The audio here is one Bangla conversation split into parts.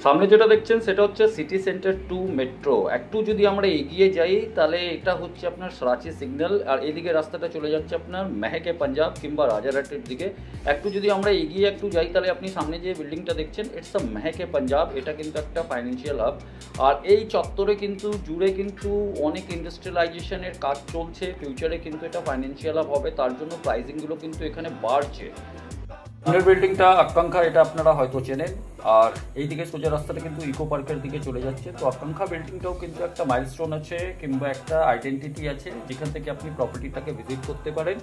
সামনে যেটা দেখছেন সেটা হচ্ছে সিটি সেন্টার টু মেট্রো। একটু যদি আমরা এগিয়ে যাই তাহলে এটা হচ্ছে আপনার সরাচি সিগন্যাল, আর এদিকে রাস্তাটা চলে যাচ্ছে আপনার মেহেকে পাঞ্জাব কিংবা রাজারহাটের দিকে। একটু যদি আমরা এগিয়ে একটু যাই তাহলে আপনি সামনে যে বিল্ডিংটা দেখছেন ইটস আ মেহেকে পাঞ্জাব। এটা কিন্তু একটা ফাইন্যান্সিয়াল হাব, আর এই চত্বরে কিন্তু জুড়ে কিন্তু অনেক ইন্ডাস্ট্রিয়ালাইজেশনের কাজ চলছে। ফিউচারে কিন্তু এটা ফাইন্যান্সিয়াল হাব হবে, তার জন্য প্রাইসিংগুলো কিন্তু এখানে বাড়ছে। সামনের বিল্ডিংটা আকাঙ্ক্ষা, এটা আপনারা হয়তো চেনেন। আর এইদিকে সোজা রাস্তাটা কিন্তু ইকো পার্কের দিকে চলে যাচ্ছে। তো আকাঙ্ক্ষা বিল্ডিংটাও কিন্তু একটা মাইলস্টোন আছে কিংবা একটা আইডেন্টিটি আছে যেখান থেকে আপনি প্রপার্টিটাকে ভিজিট করতে পারেন।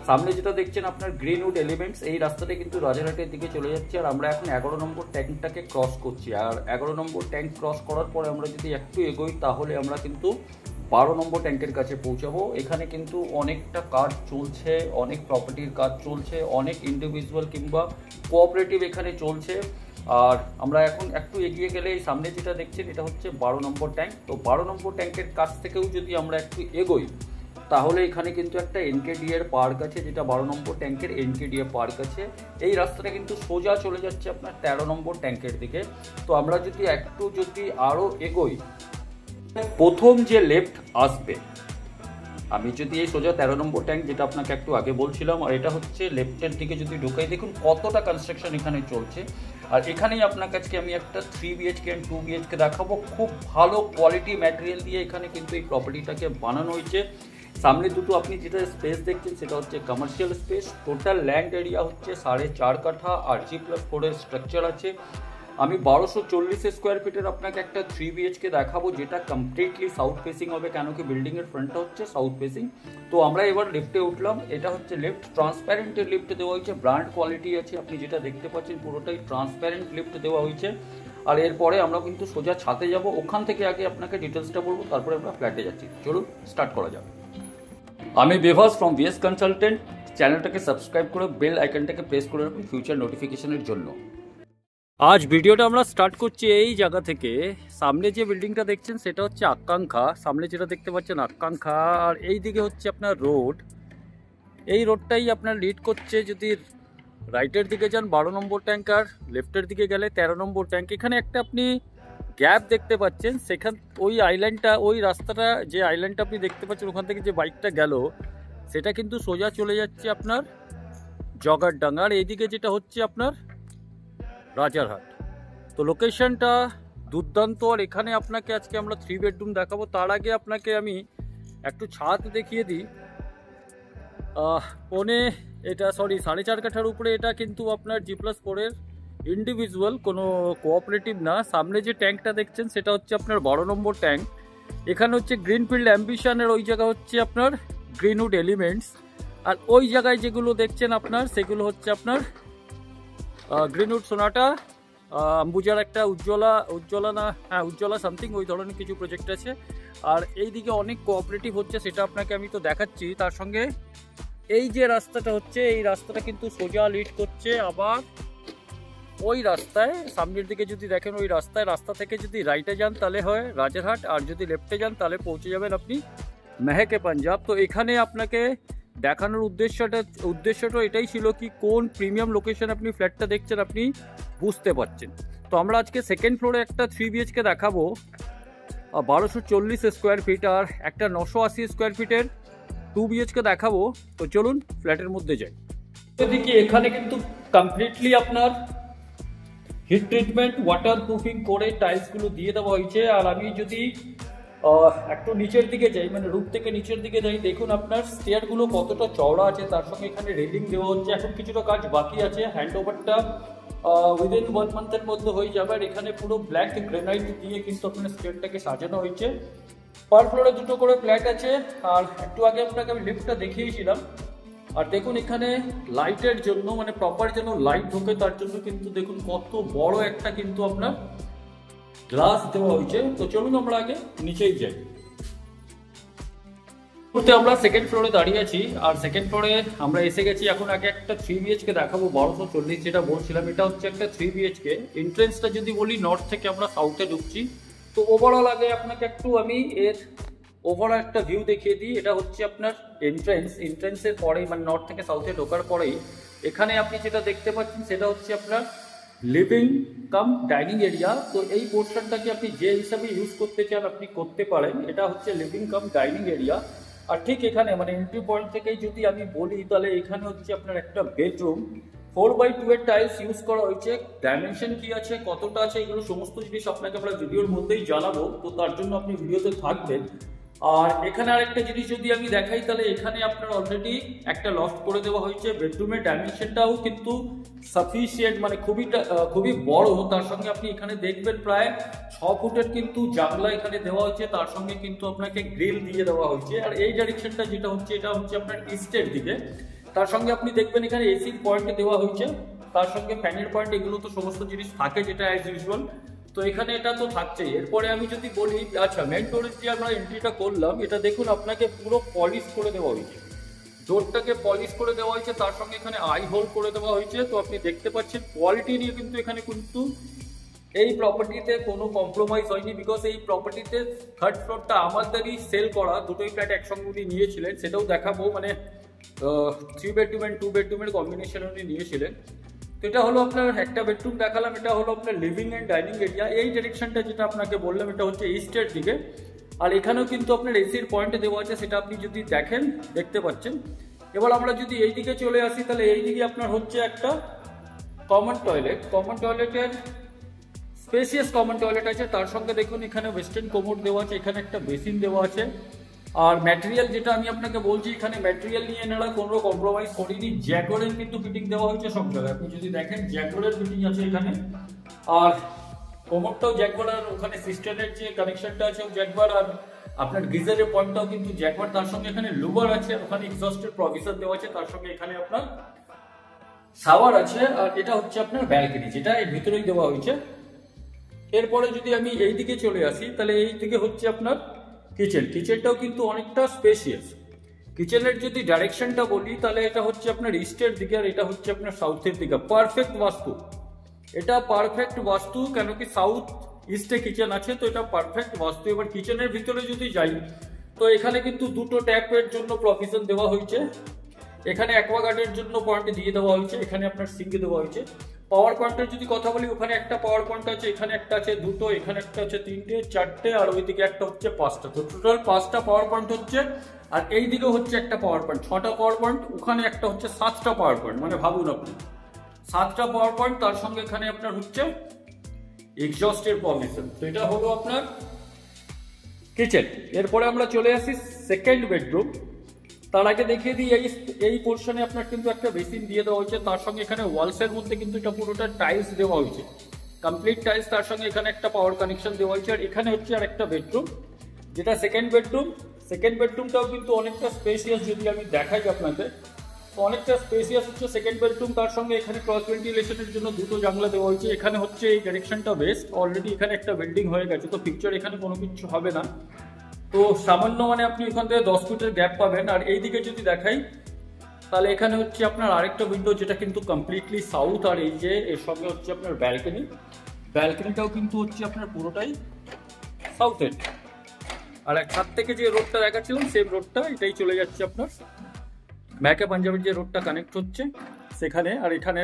সামনে যেটা দেখছেন আপনার গ্রিনউড এলিমেন্টস, এই রাস্তাটা কিন্তু রাজারহাটের দিকে চলে যাচ্ছে। আর আমরা এখন 11 নম্বর ট্যাঙ্কটাকে ক্রস করছি, আর 11 নম্বর ট্যাঙ্ক ক্রস করার পরে আমরা যদি একটু এগোই তাহলে আমরা কিন্তু 12 নম্বর ট্যাঙ্কের কাছে পৌঁছাবো। এখানে কিন্তু অনেকটা কাজ চলছে, অনেক প্রপার্টির কাজ চলছে, অনেক ইন্ডিভিজুয়াল কিংবা কোঅপারেটিভ এখানে চলছে। আর আমরা এখন একটু এগিয়ে গেলে এই সামনে যেটা দেখছেন এটা হচ্ছে 12 নম্বর ট্যাঙ্ক। তো 12 নম্বর ট্যাঙ্কের কাছ থেকেও যদি আমরা একটু এগোই তাহলে এখানে কিন্তু একটা এনকেডিএর পার্ক আছে, যেটা 12 নম্বর ট্যাঙ্কের এনকেডিএ পার্ক আছে। এই রাস্তাটা কিন্তু সোজা চলে যাচ্ছে আপনার 13 নম্বর ট্যাঙ্কের দিকে। তো আমরা যদি আরও এগোই, প্রথম যে লেফট আসবে, আমি যদি এই সোজা 13 নম্বর ট্যাঙ্ক যেটা আপনাকে একটু আগে বলছিলাম, আর এটা হচ্ছে লেফটের দিকে যদি ঢুকাই, দেখুন কতটা কনস্ট্রাকশন এখানে চলছে। আর এখানেই আপনার কাছে আমি একটা 3 বিএইচকে অ্যান্ড 2 বিএইচকে দেখাবো। খুব ভালো কোয়ালিটি ম্যাটেরিয়াল দিয়ে এখানে কিন্তু এই প্রপার্টিটাকে বানানো হয়েছে। সামনে দুটো আপনি যেটা স্পেস দেখছেন সেটা হচ্ছে commercial space. Total land area হচ্ছে 4.5 কাঠা, আর G+4 স্ট্রাকচার আছে। আমি 1240 স্কোয়ার ফিটের আপনাকে একটা 3 বিএইচকে দেখাবো যেটা কমপ্লিটলি সাউথ ফেসিং হবে, কেন কি বিল্ডিংয়ের ফ্রন্টটা হচ্ছে সাউথ ফেসিং। তো আমরা এবার লিফটে উঠলাম। এটা হচ্ছে লিফট, ট্রান্সপ্যারেন্টের লিফট দেওয়া হয়েছে, ব্র্যান্ড কোয়ালিটি আছে। আপনি যেটা দেখতে পাচ্ছেন পুরোটাই ট্রান্সপ্যারেন্ট লিফট দেওয়া হয়েছে। আর এরপরে আমরা কিন্তু সোজা ছাদে যাব, ওখান থেকে আগে আপনাকে ডিটেলসটা বলবো, তারপরে আমরা ফ্ল্যাটে যাচ্ছি। চলুন স্টার্ট করা যাবে। আমি বিভাস ফ্রম ভিএস কনসালটেন্ট। চ্যানেলটাকে সাবস্ক্রাইব করে বেল আইকনটাকে প্রেস করে রাখুন ফিউচার নোটিফিকেশনের জন্য। আজ ভিডিওটা আমরা স্টার্ট করছি এই জায়গা থেকে। সামনে যে বিল্ডিংটা দেখছেন সেটা হচ্ছে আকাঙ্ক্ষা, সামনে যেটা দেখতে পাচ্ছেন আকাঙ্ক্ষা। আর এই দিকে হচ্ছে আপনার রোড, এই রোডটাই আপনার লিড করছে। যদি রাইটের দিকে যান 12 নম্বর ট্যাঙ্ক, আর লেফটের দিকে গেলে 13 নম্বর ট্যাঙ্ক। এখানে একটা আপনি গ্যাপ দেখতে পাচ্ছেন, সেখান ওই আইল্যান্ডটা, ওই রাস্তাটা, যে আইল্যান্ডটা আপনি দেখতে পাচ্ছেন ওখান থেকে যে বাইকটা গেল সেটা কিন্তু সোজা চলে যাচ্ছে আপনার জগারডাঙ্গার। এইদিকে যেটা হচ্ছে আপনার রাজারহাট। তো লোকেশনটা দুর্দান্ত। আর এখানে আপনাকে আজকে আমরা 3 বেডরুম দেখাবো। তার আগে আপনাকে আমি একটু ছাদ দেখিয়ে দিই। এটা 4.5 কাঠার উপরে। এটা কিন্তু আপনার G+4 ইন্ডিভিজুয়াল, কোনো কোঅপারেটিভ না। সামনে যে ট্যাঙ্কটা দেখছেন সেটা হচ্ছে আপনার 12 নম্বর ট্যাঙ্ক। এখানে হচ্ছে গ্রিনফিল্ড অ্যাম্বিশনের ওই জায়গা হচ্ছে আপনার গ্রিনউড এলিমেন্টস। আর ওই জায়গায় যেগুলো দেখছেন আপনার সেগুলো হচ্ছে আপনার গ্রিনউড সোনাটা, আম্বুজার একটা উজ্জ্বলা সামথিং ওই ধরনের কিছু প্রজেক্ট আছে। আর এই দিকে অনেক কোঅপারেটিভ হচ্ছে, সেটা আপনাকে আমি তো দেখাচ্ছি। তার সঙ্গে এই যে রাস্তাটা হচ্ছে, এই রাস্তাটা কিন্তু সোজা লিড করছে আবার ওই রাস্তায়। সামনের দিকে যদি দেখেন ওই রাস্তা থেকে যদি রাইটে যান তাহলে হয় রাজারহাট, আর যদি লেফটে যান তাহলে পৌঁছে যাবেন আপনি মেহেকে পাঞ্জাব। তো এখানে আপনাকে দেখানোর উদ্দেশ্যটা এটাই ছিল কি কোন প্রিমিয়াম লোকেশন আপনি ফ্ল্যাটটা দেখছেন আপনি বুঝতে পারছেন। তো আমরা আজকে সেকেন্ড ফ্লোরে একটা 3 বিএইচকে দেখাবো 1240 স্কোয়ার ফিট, আর একটা 980 স্কোয়ার ফিটের 2 বিএইচকে দেখাবো। তো চলুন ফ্ল্যাটের মধ্যে যাই। এদিকে এখানে কিন্তু কমপ্লিটলি আপনার হিট ট্রিটমেন্ট, ওয়াটার প্রুফিং করে টাইলসগুলো দিয়ে দেওয়া হয়েছে। আর আমি যদি একটু নিচের দিকে যাই, মানে রুফ থেকে নিচের দিকে যাই, দেখুন আপনার স্টেয়ারগুলো কতটা চওড়া আছে। তার সঙ্গে এখানে রেলিং দেওয়া হচ্ছে। এখন কিছুটা কাজ বাকি আছে, হ্যান্ড ওভারটা উইদিন 1 মান্থের মধ্যে হয়ে যাবে। আর এখানে পুরো ব্ল্যাক গ্রেনাইট দিয়ে কিন্তু আপনার স্টেয়ারটাকে সাজানো হয়েছে। পার ফ্লোরে 2টো করে ফ্ল্যাট আছে। আর একটু আগে আপনাকে আমি লিফটটা দেখিয়েছিলাম। আর দেখুন এখানে লাইটের জন্য, মানে প্রপার যেন লাইট ঢোকে তার জন্য কিন্তু দেখুন কত বড় একটা কিন্তু আপনার গ্লাস দেওয়া হয়েছে। তো চলুন আমরা আগে নিচেই যাই। আমরা সেকেন্ড ফ্লোরে দাঁড়িয়ে আছি, আর সেকেন্ড ফ্লোরে আমরা এসে গেছি। এখন আগে একটা 3 বিএইচকে দেখাবো 1240, যেটা বলছিলাম। এটা হচ্ছে একটা 3 বিএইচকে। এন্ট্রেন্সটা যদি বলি, নর্থ থেকে আমরা সাউথে ঢুকছি। তো ওভারঅল আগে আপনাকে একটু আমি এর ওভারঅল একটা ভিউ দেখিয়ে দিই। এটা হচ্ছে আপনার এন্ট্রেন্সের পরেই, মানে নর্থ থেকে সাউথে ঢোকার পরেই এখানে আপনি যেটা দেখতে পাচ্ছেন সেটা হচ্ছে আপনার লিভিং কাম ডাইনিং এরিয়া। তো এই পোর্শনটাকে আপনি যে হিসাবে ইউজ করতে চান আপনি করতে পারেন। এটা হচ্ছে লিভিং কাম ডাইনিং এরিয়া। আর ঠিক এখানে মানে এন্ট্রি পয়েন্ট থেকেই যদি আমি বলি তাহলে এখানে হচ্ছে আপনার একটা বেডরুম, 4x2 এর টাইলস ইউজ করা হয়েছে। ডাইমেনশন কি আছে, কতটা আছে, এগুলো সমস্ত জিনিস আপনাকে আমরা ভিডিওর মধ্যেই জানাবো, তো তার জন্য আপনি ভিডিওতে থাকবেন। আর এখানে আরেকটা জিনিস যদি আমি দেখাই তাহলে এখানে আপনার অলরেডি একটা লফট করে দেওয়া হয়েছে। বেডরুমের ডাইমেনশনটাও কিন্তু সাফিসিয়েন্ট, মানে খুবই বড়। তার সঙ্গে আপনি এখানে দেখবেন প্রায় 6 ফুটের কিন্তু জানলা এখানে দেওয়া হয়েছে, তার সঙ্গে কিন্তু আপনাকে গ্রিল দিয়ে দেওয়া হয়েছে। আর এই ডাইরেকশনটা যেটা হচ্ছে এটা হচ্ছে আপনার ইস্টের দিকে। তার সঙ্গে আপনি দেখবেন এখানে এসির পয়েন্ট দেওয়া হয়েছে, তার সঙ্গে ফ্যানের পয়েন্ট, এগুলো তো সমস্ত জিনিস থাকে যেটা অ্যাজ ইউজুয়াল। তো এখানে এটা তো থাকছেই। এরপরে আমি যদি বলি, আচ্ছা মেন ডোরের যে আমরা এন্ট্রিটা করলাম এটা দেখুন আপনাকে পুরো পলিশ করে দেওয়া হয়েছে, ডোরটাকে পলিশ করে দেওয়া হয়েছে, তার সঙ্গে এখানে আই হোল করে দেওয়া হয়েছে। তো আপনি দেখতে পাচ্ছেন কোয়ালিটি নিয়ে কিন্তু এখানে কিন্তু এই প্রপার্টিতে কোনো কম্প্রোমাইজ হয়নি, বিকজ এই প্রপার্টিতে থার্ড ফ্লোরটা আমাদেরই সেল করা, দুটোই ফ্ল্যাট একসঙ্গে উনি নিয়েছিলেন, সেটাও দেখাবো। মানে 3 বেডরুম অ্যান্ড 2 বেডরুমের কম্বিনেশন উনি নিয়েছিলেন। তো এটা হলো আপনার একটা বেডরুম দেখালাম, এটা হলো আপনার লিভিং অ্যান্ড ডাইনিং এরিয়া। এই ডিরেকশনটা যেটা আপনাকে বললাম এটা হচ্ছে ইস্টের দিকে। আর এখানেও কিন্তু আপনার এসির পয়েন্ট দেওয়া আছে, সেটা আপনি যদি দেখেন দেখতে পাচ্ছেন। এবার আমরা যদি এই দিকে চলে আসি তাহলে এই দিকে আপনার হচ্ছে একটা কমন টয়লেট। কমন টয়লেটের স্পেসিয়াস কমন টয়লেট আছে, তার সঙ্গে দেখুন এখানে ওয়েস্টার্ন কোমোড দেওয়া আছে, এখানে একটা বেসিন দেওয়া আছে। আর ম্যাটেরিয়াল যেটা আমি আপনাকে বলছি, এখানে ম্যাটেরিয়াল নিয়ে এনারা কোনো কম্প্রোমাইজ করেনি। জ্যাকোরের কিন্তু ফিটিং দেওয়া হয়েছে সব জায়গায়, আপনি যদি দেখেন জ্যাকোরের ফিটিং আছে এখানে। আর কোমোডটাও জ্যাকোর, আর ওখানে সিস্টেমের যে কানেকশনটা আছে জ্যাকোর, আর আপনার গিজারের পয়েন্টটাও কিন্তু জ্যাকোর। তার সঙ্গে এখানে লুবার আছে, ওখানে এক্সস্টের প্রভিশন দেওয়া আছে, তার সঙ্গে এখানে আপনার শাওয়ার আছে। আর এটা হচ্ছে আপনার ব্যালকনি, যেটা এর ভিতরেই দেওয়া হয়েছে। এরপরে যদি আমি এই দিকে চলে আসি তাহলে এই দিকে হচ্ছে আপনার কিচেন। কিচেনটাও কিন্তু অনেকটা স্পেশিয়াস। কিচেনের যদি ডাইরেকশনটা বলি তাহলে এটা হচ্ছে আপনার ইস্টের দিকে, আর এটা হচ্ছে আপনার সাউথের দিকে। পারফেক্ট বাস্তু, এটা পারফেক্ট বাস্তু, কেন কি সাউথ ইস্টে কিচেন আছে, তো এটা পারফেক্ট বাস্তু। এবার কিচেনের ভিতরে যদি যাই তো এখানে কিন্তু দুটো ট্যাপের জন্য প্রভিশন দেওয়া হয়েছে। এখানে অ্যাকোয়াগার্ডের জন্য পয়েন্ট দিয়ে দেওয়া হয়েছে, এখানে আপনার সিঙ্ক দেওয়া হয়েছে। পাওয়ার পয়েন্টের যদি কথা বলি, ওখানে একটা পাওয়ার পয়েন্ট আছে, এখানে একটা আছে দুটো, এখানে একটা আছে 3টে 4টে, আর ওইদিকে একটা হচ্ছে 5টা। তো টোটাল 5টা পাওয়ার পয়েন্ট হচ্ছে। আর এই দিকে হচ্ছে একটা পাওয়ার পয়েন্ট, 6টা পাওয়ার পয়েন্ট। ওখানে একটা হচ্ছে 7টা পাওয়ার পয়েন্ট, মানে ভাবুন আপনি 7টা পাওয়ার পয়েন্ট, তার সঙ্গে এখানে আপনার হচ্ছে এক্সস্টের প্রভিশন। তো এটা হলো আপনার কিচেন। এরপরে আমরা চলে আসি সেকেন্ড বেডরুম। তার আগে দেখিয়ে দিই এই পোর্শনে আপনার কিন্তু একটা বেসিন দিয়ে দেওয়া হয়েছে, তার সঙ্গে এখানে ওয়ালসের মধ্যে কিন্তু এটা পুরোটা টাইলস দেওয়া হয়েছে, কমপ্লিট টাইলস। তার সঙ্গে এখানে একটা পাওয়ার কানেকশন দেওয়া হয়েছে। আর এখানে হচ্ছে আর একটা বেডরুম, যেটা সেকেন্ড বেডরুম। সেকেন্ড বেডরুমটাও কিন্তু অনেকটা স্পেসিয়াস, যদি আমি দেখাই আপনাকে তো অনেকটা স্পেসিয়াস হচ্ছে সেকেন্ড বেডরুম। তার সঙ্গে এখানে ক্রস ভেন্টিলেশনের জন্য দুটো জানলা দেওয়া হয়েছে। এখানে হচ্ছে এই ডাইরেকশনটা বেস্ট, অলরেডি এখানে একটা বিল্ডিং হয়ে গেছে, তো পিকচার এখানে কোনো কিছু হবে না। তো সামান্য মানে আপনি ওখান থেকে 10 ফুটের গ্যাপ পাবেন। আর এই দিকে যদি দেখাই তাহলে এখানে হচ্ছে আপনার আরেকটা উইন্ডো, যেটা কিন্তু কমপ্লিটলি সাউথ। আর এই যে এর সঙ্গে হচ্ছে আপনার ব্যালকনি, ব্যালকনিটাও কিন্তু হচ্ছে আপনার পুরোটাই সাউথের। আর এক হাত থেকে যে রোডটা দেখাচ্ছিলাম সেম রোডটা, এটাই চলে যাচ্ছে আপনার ম্যাকে পাঞ্জাবের যে রোডটা কানেক্ট হচ্ছে সেখানে। আর এখানে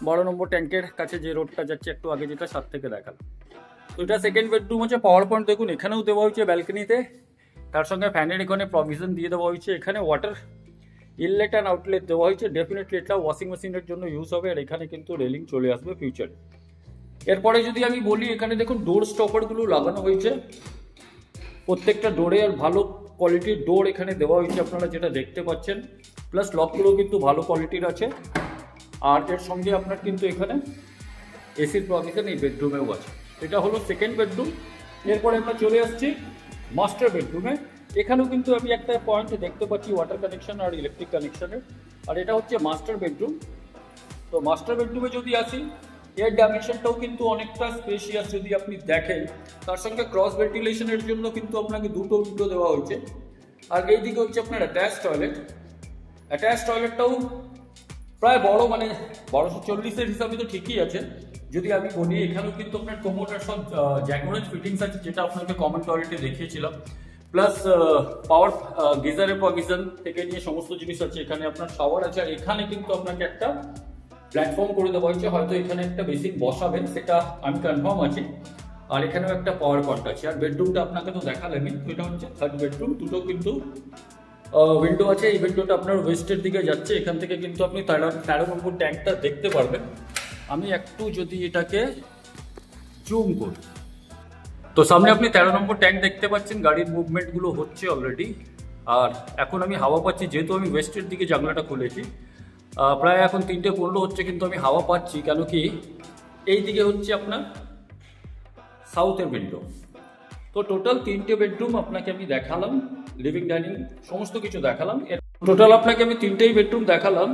12 নম্বর ট্যাঙ্কের কাছে যে রোডটা যাচ্ছে একটু আগে, যেটা 7 থেকে দেখালাম। তো এটা সেকেন্ড বেডরুম হচ্ছে। পাওয়ার পয়েন্ট দেখুন এখানেও দেওয়া হয়েছে ব্যালকনিতে, তার সঙ্গে ফ্যানের এখানে প্রভিশন দিয়ে দেওয়া হয়েছে। এখানে ওয়াটার ইনলেট অ্যান্ড আউটলেট দেওয়া হয়েছে, ডেফিনেটলি এটা ওয়াশিং মেশিনের জন্য ইউজ হবে। আর এখানে কিন্তু রেলিং চলে আসবে ফিউচারে। এরপরে যদি আমি বলি, এখানে দেখুন ডোর স্টপারগুলো লাগানো হয়েছে প্রত্যেকটা ডোরে, আর ভালো কোয়ালিটির ডোর এখানে দেওয়া হয়েছে আপনারা যেটা দেখতে পাচ্ছেন। প্লাস লকগুলো কিন্তু ভালো কোয়ালিটির আছে। আর এর সঙ্গে আপনার কিন্তু এখানে এসির প্রভিশন এই বেডরুমেও আছে। এটা হলো সেকেন্ড বেডরুম। এরপরে আমরা চলে আসছি মাস্টার বেডরুমে। এখানেও কিন্তু আমি একটা পয়েন্ট দেখতে পাচ্ছি ওয়াটার কানেকশন আর ইলেকট্রিক কানেকশনের। আর এটা হচ্ছে মাস্টার বেডরুম। তো মাস্টার বেডরুমে যদি আসি, এর ডাইমেনশনটাও কিন্তু অনেকটা স্পেশিয়াস যদি আপনি দেখেন। তার সঙ্গে ক্রস ভেন্টিলেশনের জন্য কিন্তু আপনাকে দুটো উইন্ডো দেওয়া হয়েছে। আর এইদিকে হচ্ছে আপনার অ্যাটাচ টয়লেট। অ্যাটাচ টয়লেটটাও প্রায় বড়, মানে 1240 হিসাবে তো ঠিকই আছে। যদি আমি বলি এখানেও কিন্তু আপনার কোমোডার সব জ্যাকোরের ফিটিংস আছে, যেটা আপনাকে কমন টয়লেটে দেখিয়েছিলাম। প্লাস পাওয়ার গিজারের প্রভিশন থেকে নিয়ে সমস্ত জিনিস আছে। এখানে আপনার শাওয়ার আছে। আর এখানে কিন্তু আপনাকে একটা প্ল্যাটফর্ম করে দেওয়া হয়েছে, হয়তো এখানে একটা বেসিন বসাবেন সেটা আমি কনফার্ম আছি। আর এখানেও একটা পাওয়ার পয়েন্ট আছে। আর বেডরুমটা আপনাকে তো দেখালেনি, এটা হচ্ছে থার্ড বেডরুম, দুটো কিন্তু উইন্ডো আছে। এই উইন্ডোটা আপনার ওয়েস্টের দিকে যাচ্ছে, এখান থেকে কিন্তু আপনি 13 নম্বর ট্যাঙ্কটা দেখতে পারবেন। আমি একটু যদি এটাকে জুম করি, তো সামনে আপনি 13 নম্বর ট্যাঙ্ক দেখতে পাচ্ছেন, গাড়ির মুভমেন্টগুলো হচ্ছে অলরেডি। আর এখন আমি হাওয়া পাচ্ছি, যেহেতু আমি ওয়েস্টের দিকে জানলাটা খুলেছি, প্রায় এখন 3:15 হচ্ছে, কিন্তু আমি হাওয়া পাচ্ছি, কেন কি এই দিকে হচ্ছে আপনার সাউথের উইন্ডো। তো টোটাল 3টে বেডরুম আপনাকে আমি দেখালাম, লিভিং ডাইনিং সমস্ত কিছু দেখালাম। টোটাল আপনাকে আমি 3টেই বেডরুম দেখালাম,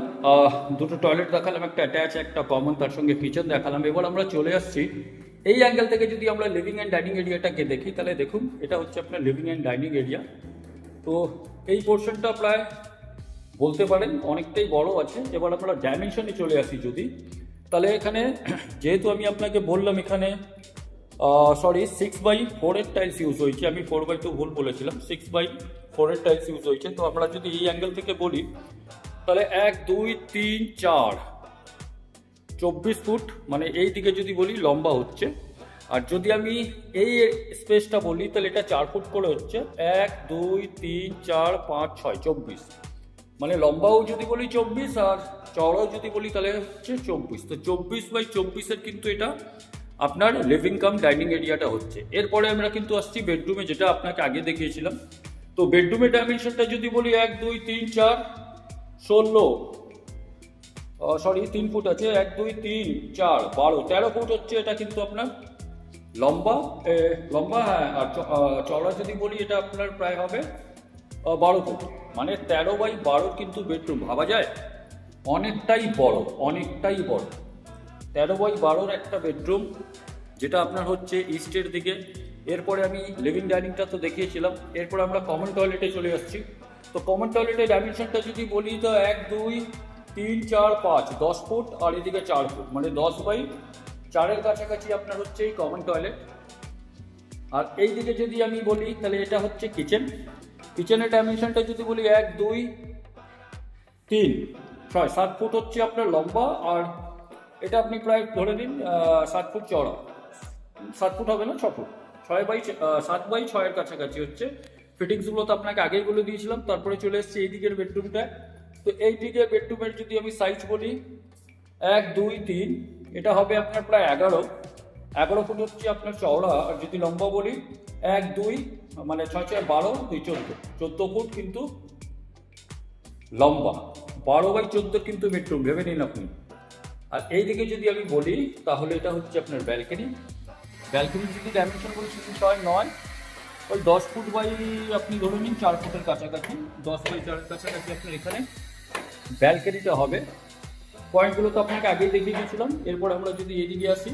দুটো টয়লেট দেখালাম, একটা অ্যাটাচ একটা কমন, তার সঙ্গে কিচেন দেখালাম। এবার আমরা চলে আসছি এই অ্যাঙ্গেল থেকে, যদি আমরা লিভিং অ্যান্ড ডাইনিং এরিয়াটাকে দেখি, তাহলে দেখুন এটা হচ্ছে আপনার লিভিং অ্যান্ড ডাইনিং এরিয়া। তো এই পোর্শনটা প্রায় বলতে পারেন অনেকটাই বড় আছে। এবার আমরা ডাইমেনশনে চলে আসি যদি, তাহলে এখানে যেহেতু আমি আপনাকে বললাম এখানে 6/4 এর টাইলস ইউজ হয়েছে, আমি 4/2 ভুল বলেছিলাম, 6/4 এর টাইলস ইউজ হয়েছে। তো আমরা যদি এই অ্যাঙ্গেল থেকে বলি, তাহলে 1 2 3 4 24 ফুট, মানে এই দিকে যদি বলি লম্বা হচ্ছে। আর যদি আমি এই স্পেসটা বলি, তাহলে এটা 4 ফুট করে হচ্ছে, 1 2 3 4 5 6 24, মানে লম্বাও যদি বলি 24 আর চওড়াও যদি বলি তাহলে হচ্ছে 24। তো 24/24 এর কিন্তু এটা আপনার লিভিং কাম ডাইনিং এরিয়াটা হচ্ছে। এরপরে আমরা কিন্তু আসছি বেডরুমে, যেটা আপনাকে আগে দেখিয়েছিলাম। তো বেডরুমের ডাইমেনশনটা যদি বলি 1 2 3 4 16, 3 ফুট আছে, 1 2 3 4 12 13 ফুট হচ্ছে এটা কিন্তু আপনার লম্বা। হ্যাঁ, আর চওড়া যদি বলি এটা আপনার প্রায় হবে 12 ফুট, মানে 13/12 কিন্তু বেডরুম। ভাবা যায় অনেকটাই বড়, অনেকটাই বড়। 13/12 একটা বেডরুম, যেটা আপনার হচ্ছে ইস্টের দিকে। এরপরে আমি লিভিং ডাইনিংটা তো দেখিয়েছিলাম, এরপরে আমরা কমন টয়লেটে চলে আসছি। তো কমন টয়লেটের ডাইমেনশনটা যদি বলি, তো 1 2 3 4 5 10 ফুট, আর এদিকে 4 ফুট, মানে 10/4 এর কাছাকাছি আপনার হচ্ছে এই কমন টয়লেট। আর এই দিকে যদি আমি বলি, তাহলে এটা হচ্ছে কিচেন। কিচেনের ডাইমেনশনটা যদি বলি 1 2 3 6 7 ফুট হচ্ছে আপনার লম্বা, আর এটা আপনি প্রায় ধরে নিন 7 ফুট চওড়া। 7 ফুট হবে না, 6 ফুট, 7/6 এর কাছাকাছি হচ্ছে। ফিটিংসগুলো তো আপনাকে আগেই বলে দিয়েছিলাম। তারপরে চলে এসছে এই দিকের বেডরুমটা। তো এই দিকের বেডরুমের যদি আমি সাইজ বলি 1 2 3, এটা হবে আপনার প্রায় 11 ফুট হচ্ছে আপনার চওড়া। আর যদি লম্বা বলি 1 2 মানে 6 6 12 2 14 ফুট কিন্তু লম্বা। 12/14 কিন্তু বেডরুম, ভেবে নিন আপনি। আর এই দিকে যদি আমি বলি, তাহলে এটা হচ্ছে আপনার ব্যালকনি। ব্যালকনির যদি ডাইমেনশন বলি 6 9, ওই 10 ফুট বাই আপনি ধরে নিন 4 ফুটের কাছাকাছি, 10/4 এর কাছাকাছি আপনার এখানে ব্যালকনিটা হবে। পয়েন্টগুলো তো আপনাকে আগেই দেখিয়ে দিয়েছিলাম। এরপর আমরা যদি এদিকে আসি,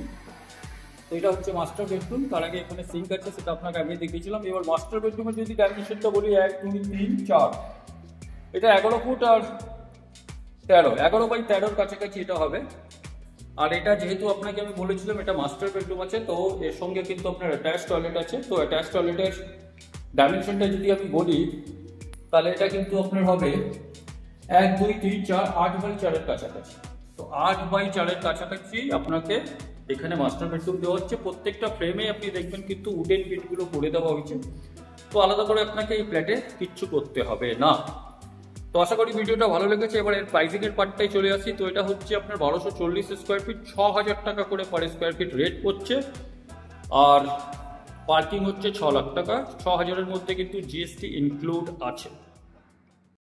তো এটা হচ্ছে মাস্টার বেডরুম। তার আগে এখানে সিঙ্ক আছে, সেটা আপনাকে আগে দেখিয়েছিলাম। এবার মাস্টার বেডরুমের যদি ডাইমেনশনটা বলি 1 2 3 4, এটা 11 ফুট আর 11/13 কাছাকাছি এটা হবে। আর এটা যেহেতু আপনাকে আমি বলেছিলাম এটা মাস্টার বেডরুম আছে, তো এর সঙ্গে কিন্তু আপনার অ্যাটাচ টয়লেট আছে। তো অ্যাটাচ টয়লেটের ডাইমেনশনটা যদি আমি বলি, তাহলে এটা কিন্তু আপনার হবে 1 2 3 4 8/4 এর কাছাকাছি। তো 8/4 এর কাছাকাছি আপনাকে এখানে মাস্টার বেডরুম দেওয়া হচ্ছে। প্রত্যেকটা ফ্রেমে আপনি দেখবেন কিন্তু উডেন বিটগুলো করে দেওয়া হয়েছে। তো আলাদা করে আপনাকে এই ফ্ল্যাটে কিচ্ছু করতে হবে না। তো আশা করি ভিডিওটা ভালো লেগেছে। এবার এর প্রাইসিং এর পার্টটাই চলে আসি। তো এটা হচ্ছে আপনার 1240 স্কোয়ার ফিট, 6000 টাকা করে পার স্কোয়ার ফিট রেট পড়ছে। আর পার্কিং হচ্ছে 6 লাখ টাকা। 6000 এর মধ্যে কিন্তু জিএসটি ইনক্লুড আছে।